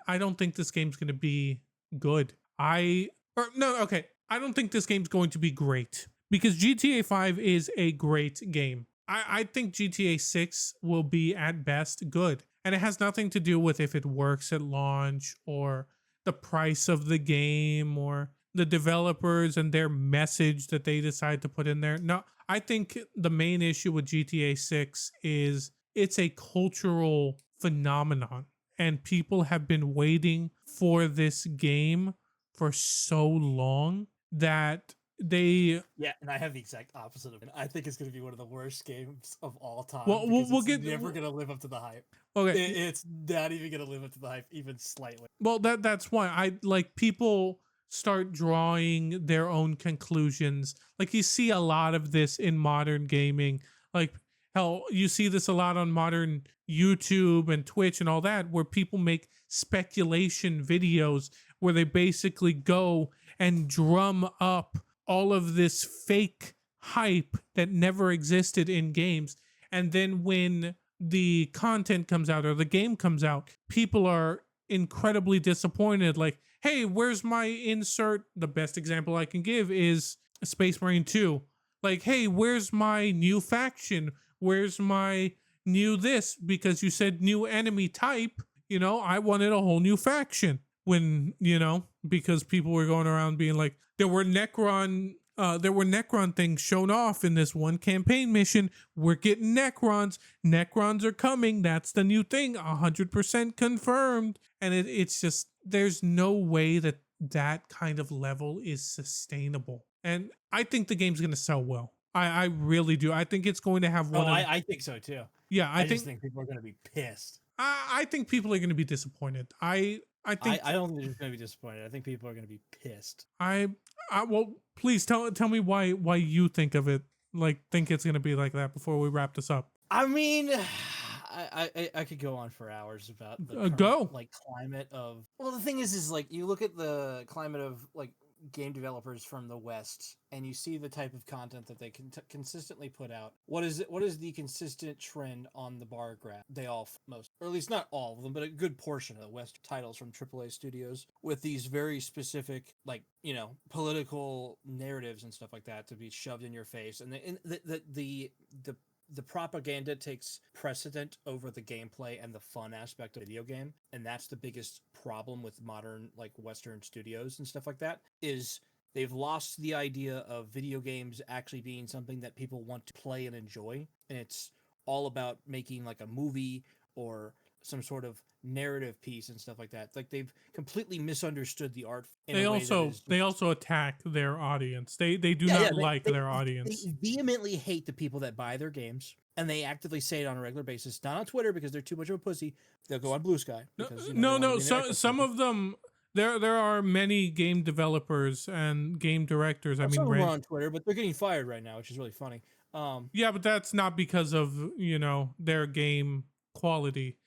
I don't think this game's gonna be good. I don't think this game's going to be great because GTA 5 is a great game. I think GTA 6 will be at best good, and it has nothing to do with if it works at launch or the price of the game or the developers and their message that they decide to put in there. No, I think the main issue with GTA 6 is it's a cultural phenomenon and people have been waiting for this game for so long that Yeah, and I have the exact opposite of it. I think it's going to be one of the worst games of all time well because we'll it's get never going to live up to the hype. okay. It's not even going to live up to the hype even slightly. Well, that's why I like people start drawing their own conclusions. Like you see a lot of this in modern gaming. Like hell, you see this a lot on modern YouTube and Twitch and all that, where people make speculation videos where they basically go and drum up all of this fake hype that never existed in games. And then when the content comes out or the game comes out, people are incredibly disappointed. Like, hey, where's my insert? The best example I can give is Space Marine 2. Like, hey, where's my new faction? Where's my new this? Because you said new enemy type. You know, I wanted a whole new faction. When, you know, because people were going around being like, there were Necron things shown off in this one campaign mission. We're getting Necrons. Necrons are coming. That's the new thing. 100% confirmed. And it's just, there's no way that that kind of level is sustainable. And I think the game's going to sell well. I really do. I think it's going to have one of... I think so too. Yeah, I just think people are going to be pissed. I think people are going to be disappointed. I think I don't think they're going to be disappointed. I think people are going to be pissed. Well, please tell me why you think of it, like think it's going to be like that before we wrap this up. I mean, I could go on for hours about the current, like climate of. Well, the thing is like you look at the climate of like game developers from the West, and you see the type of content that they can consistently put out. What is the consistent trend on the bar graph? They all most, or at least not all of them, but a good portion of the West titles from AAA studios with these very specific, like, you know, political narratives and stuff like that to be shoved in your face, and the propaganda takes precedent over the gameplay and the fun aspect of the video game. And that's the biggest problem with modern, like, Western studios and stuff like that, is they've lost the idea of video games actually being something that people want to play and enjoy. And it's all about making, like, a movie or some sort of narrative piece and stuff like that. Like, they've completely misunderstood the art. They also attack their audience. They do not like their audience. They vehemently hate the people that buy their games, and they actively say it on a regular basis. Not on Twitter because they're too much of a pussy. They'll go on Blue Sky. Because, Some of them. There are many game developers and game directors. Some of them are on Twitter, but they're getting fired right now, which is really funny. Yeah, but that's not because of, you know, their game quality.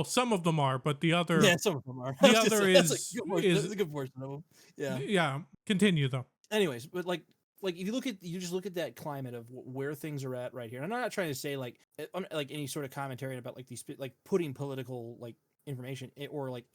Some of them are, but the other... Yeah, some of them are. The other is a good portion of them. Yeah. Yeah, continue, though. Anyways, but like if you just look at that climate of where things are at right here, and I'm not trying to say like any sort of commentary about like these, like putting political like information or like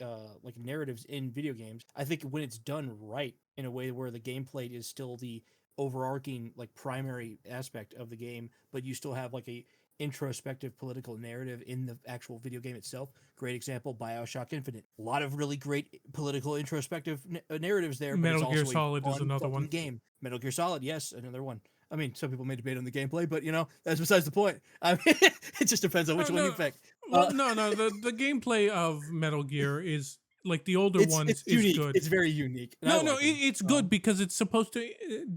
narratives in video games. I think when it's done right in a way where the gameplay is still the overarching like primary aspect of the game, but you still have like a introspective political narrative in the actual video game itself. Great example, BioShock Infinite. A lot of really great political introspective narratives there. Metal Gear Solid is another one. Game. Metal Gear Solid, yes, another one. I mean, some people may debate on the gameplay, but you know, that's besides the point. I mean, it just depends on which one you pick. Well, the gameplay of Metal Gear is like the older ones it's is unique. good. It's very unique. It's good because it's supposed to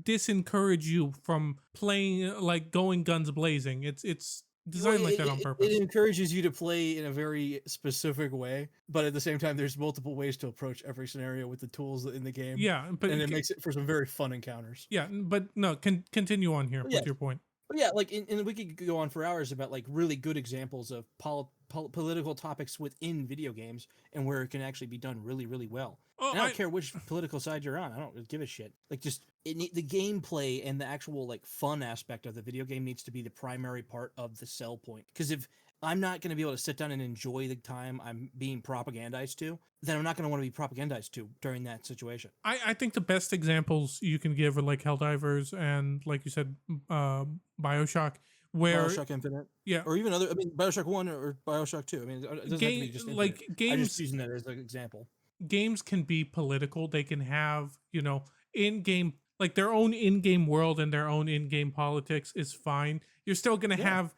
disencourage you from playing like going guns blazing. It's designed like that on purpose. It encourages you to play in a very specific way, but at the same time, there's multiple ways to approach every scenario with the tools in the game. Yeah, but and it makes it for some very fun encounters. Yeah, but no, continue on here with your point. But yeah, like, and we could go on for hours about like really good examples of political topics within video games and where it can actually be done really, really well. I don't care which political side you're on. I don't give a shit. Like, just the gameplay and the actual like fun aspect of the video game needs to be the primary part of the sell point. Because if I'm not going to be able to sit down and enjoy the time I'm being propagandized to, then I'm not going to want to be propagandized to during that situation. I think the best examples you can give are like Helldivers and, like you said, BioShock. BioShock Infinite, yeah, or even other. I mean, BioShock 1 or BioShock 2. I mean, it doesn't have to be just Infinite. Like games. I'm just using that as an example. Games can be political. They can have, you know, in-game, like their own in-game world and their own in-game politics is fine. You're still gonna have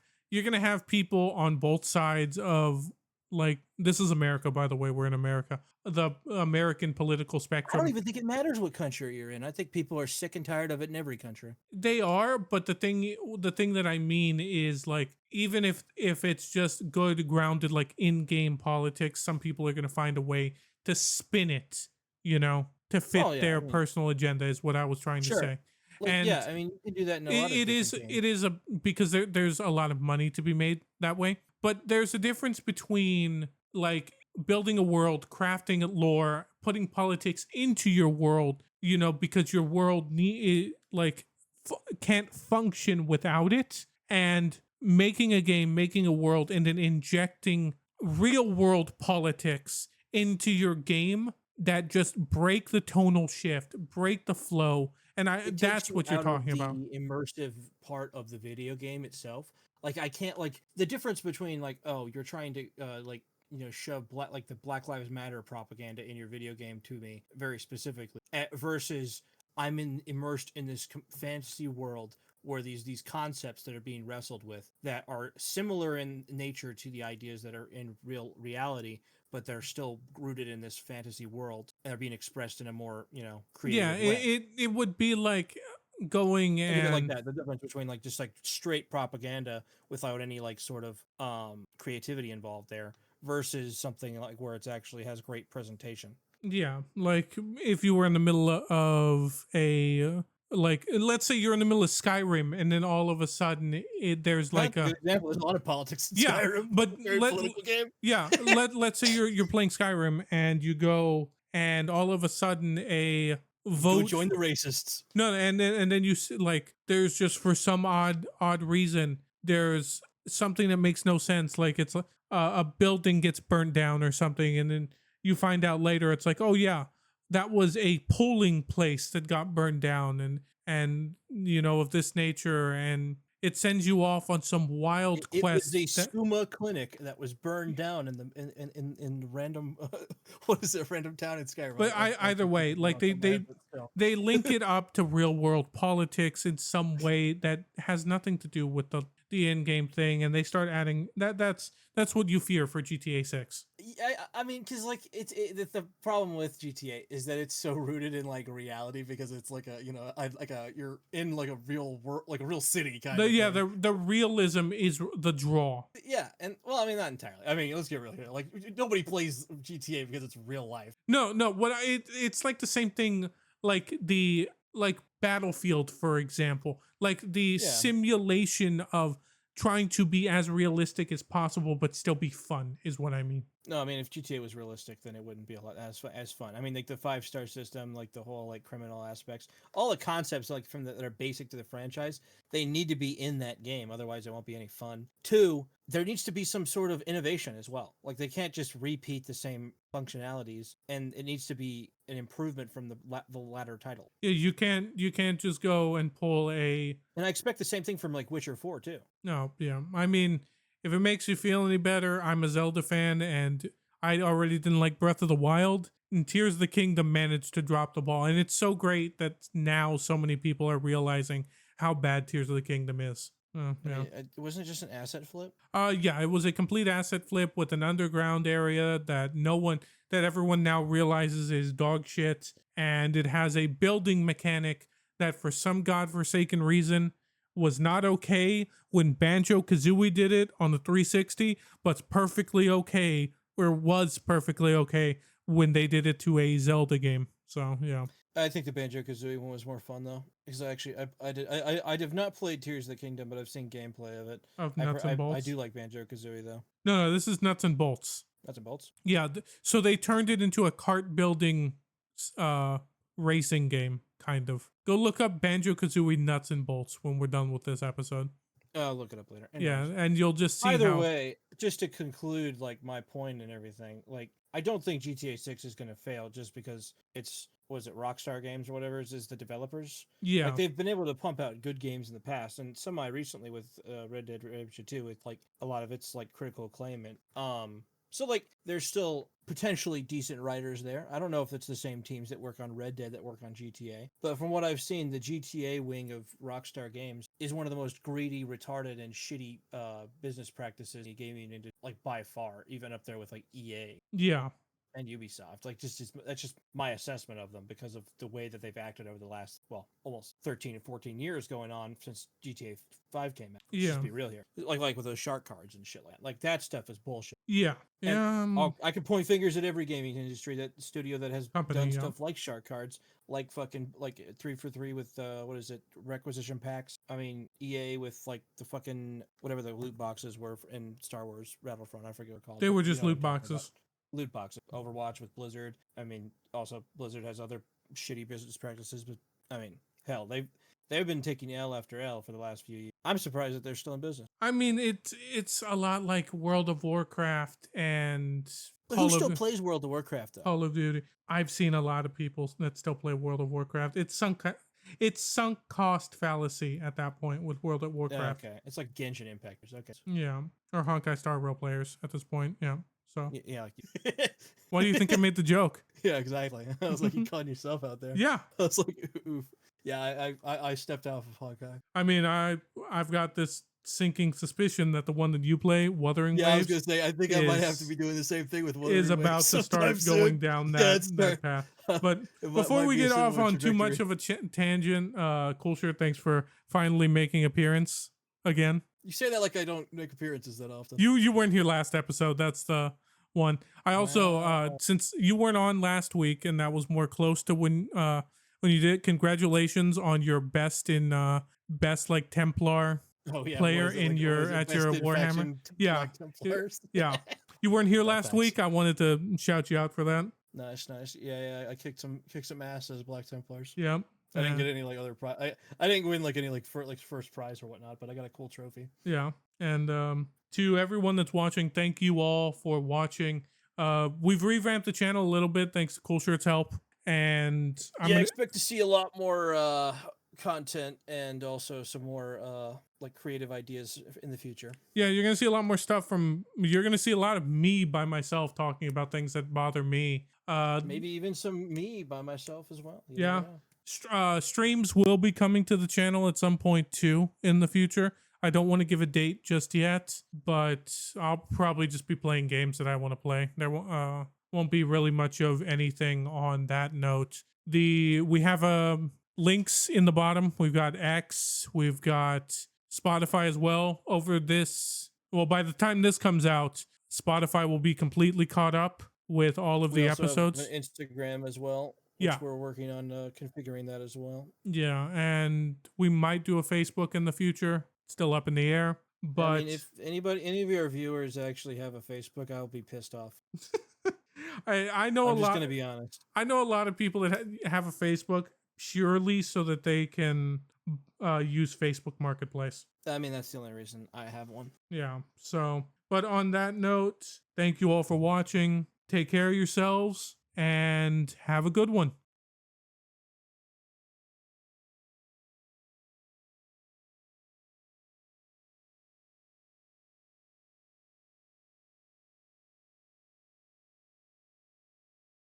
people on both sides of like this is America, by the way, we're in America, the American political I don't spectrum. even think it matters what country you're in. I think people are sick and tired of it in every country. They are, but the thing that I mean is like even if it's just good grounded like in-game politics, some people are going to find a way to spin it, to Oh fit yeah, I their mean, personal agenda is what I was trying to sure. say. Like And yeah, I mean, you can do that in a lot of it different is games. it is a because there's a lot of money to be made that way, but there's a difference between like building a world, crafting lore, putting politics into your world, because your world can't function without it, and making a game, making a world, and then injecting real world politics into your game that just break the tonal shift, break the flow, and It takes that's you what you're out of talking the about. immersive part of the video game itself. Like I can't like the difference between like oh you're trying to like shove like the Black Lives Matter propaganda in your video game to me very specifically versus I'm immersed in this fantasy world where these concepts that are being wrestled with that are similar in nature to the ideas that are in real reality, but they're still rooted in this fantasy world and are being expressed in a more Yeah, creative way. it would be like going Think of it like and that. The difference between like just like straight propaganda without any like sort of creativity involved there versus something like where it's actually has great presentation. yeah, like if you were in the middle of like let's say you're in the middle of Skyrim and then all of a sudden there's That's like a a good example. There's a lot of politics in yeah, Skyrim. but Very political game. let's say you're playing Skyrim and you go and all of a sudden a Go vote join the racists. no, and then you like there's just for some odd reason there's something that makes no sense. Like it's a building gets burnt down or something, and then you find out later it's like, oh yeah, that was a polling place that got burned down, and of this nature, and it sends you off on some wild It was quest a that. skooma clinic that was burned down in the in random what is it random town in Skyrim. But I either can't think way, of it like off the top of my head, but still. they link it up to real world politics in some way that has nothing to do with the in game thing, and they start adding that's what you fear for GTA 6. Yeah, I mean, because like the problem with GTA is that it's so rooted in like reality because it's like a like a you're in like a real world like a real city kind The of yeah thing. the realism is the draw. Yeah, and well, I mean not entirely. I mean, let's get real here. Like nobody plays GTA because it's real life. No, it's like the same thing, like the like Battlefield, for example, like the Yeah. simulation of trying to be as realistic as possible but still be fun is what I mean. No, I mean if GTA was realistic, then it wouldn't be a lot as fun. I mean, like the 5-star system, like the whole like criminal aspects, all the concepts like that are basic to the franchise, they need to be in that game. Otherwise, it won't be any fun. Two, there needs to be some sort of innovation as well. Like they can't just repeat the same functionalities, and it needs to be an improvement from the latter title. Yeah, you can't just go and pull a And I expect the same thing from like Witcher 4 too. no, yeah. I mean, if it makes you feel any better, I'm a Zelda fan and I already didn't like Breath of the Wild. And Tears of the Kingdom managed to drop the ball. And it's so great that now so many people are realizing how bad Tears of the Kingdom is. I Yeah. mean, wasn't it just an asset flip? Yeah, it was a complete asset flip with an underground area that everyone now realizes is dog shit. And it has a building mechanic that for some godforsaken reason was not okay when Banjo Kazooie did it on the 360, but's perfectly okay, or was perfectly okay when they did it to a Zelda game. So yeah. I think the Banjo Kazooie one was more fun though, because I have not played Tears of the Kingdom, but I've seen gameplay of it. Of nuts and I bolts. do like Banjo Kazooie though. No, this is nuts and bolts. Nuts and bolts. Yeah, so they turned it into a cart building racing game, kind of. Go look up Banjo Kazooie Nuts and Bolts when we're done with this episode. I'll look it up later. Yeah, Anyways. and you'll just see Either how. way, just to conclude, like my point and everything, like I don't think GTA 6 is going to fail just because it's was it Rockstar Games or whatever is the developers. Yeah, Like they've been able to pump out good games in the past, and semi recently with Red Dead Redemption 2, with like a lot of its like critical acclaim. And So like there's still potentially decent writers there. I don't know if it's the same teams that work on Red Dead that work on GTA, but from what I've seen, the GTA wing of Rockstar Games is one of the most greedy, retarded, and shitty business practices in gaming industry, like by far, even up there with like EA Yeah. and Ubisoft. Like just that's just my assessment of them because of the way that they've acted over the last, well, almost 13 or 14 years going on since GTA 5 came out. Let's Yeah. just be real here. Like with those shark cards and shit like that stuff is bullshit. Yeah. And Yeah. I could point fingers at every gaming industry that studio that has Company, done yeah. stuff like shark cards, like fucking like 3 for 3 with what is it, requisition packs. I mean EA with like the fucking whatever the loot boxes were in Star Wars Battlefront. I forget what called. They were but you just know what loot I'm talking about. boxes. Loot boxes. Overwatch with Blizzard. I mean, also Blizzard has other shitty business practices, but I mean, hell, they've been taking L after L for the last few years. I'm surprised that they're still in business. I mean, it's a lot like World of Warcraft and But who still plays World of Warcraft though? Call of Duty. I've seen a lot of people that still play World of Warcraft. It's sunk cost fallacy at that point with World of Warcraft. Okay, it's like Genshin Impactors. Okay. Yeah, or Honkai Star Rail players at this point. Yeah. So Yeah. Like, why do you think I made the joke? Yeah, exactly. I was like, you calling yourself out there. Yeah. I was like, oof. Yeah, I stepped off of Hawkeye. I mean, I've got this sinking suspicion that the one that you play, Wuthering Yeah, I was Waves, gonna say, I think I might have to be doing the same thing with Wuthering is about Waves to start sometime going soon. down Yeah, that, it's that fair. path. But It before might we be a get off similar on too much trajectory. of a tangent, Coolshirt, thanks for finally making appearance again. You say that like I don't make appearances that often. You weren't here last episode. That's the one. I also Wow. since you weren't on last week, and that was more close to when you did. Congratulations on your best like Templar Oh yeah, player what is it, in like, your what is it, at your Best in Warhammer. Faction Yeah. Black Templars? Yeah, you weren't here Yeah, last thanks. week. I wanted to shout you out for that. Nice. Yeah. I kicked some ass as Black Templars. Yeah. I didn't get any like other prize. I didn't win like any like first prize or whatnot, but I got a cool trophy. Yeah. And to everyone that's watching, thank you all for watching. We've revamped the channel a little bit thanks to Coolshirt's help. And I expect to see a lot more content and also some more like creative ideas in the future. Yeah, you're gonna see a lot more stuff you're gonna see a lot of me by myself talking about things that bother me. Maybe even some me by myself as well. You Yeah. never know. Streams will be coming to the channel at some point too in the future. I don't want to give a date just yet, but I'll probably just be playing games that I want to play. There won't be really much of anything on that note. We have links in the bottom. We've got X, we've got Spotify as well. By the time this comes out, Spotify will be completely caught up with all of We the also have episodes. an Instagram as well. Which Yeah. we're working on configuring that as well. Yeah, and we might do a Facebook in the future. Still up in the air, but I mean, if any of your viewers actually have a Facebook, I'll be pissed off. I know I'm a just lot. gonna be honest. I know a lot of people that have a Facebook purely so that they can use Facebook Marketplace. I mean, that's the only reason I have one. Yeah. So, but on that note, thank you all for watching. Take care of yourselves and have a good one.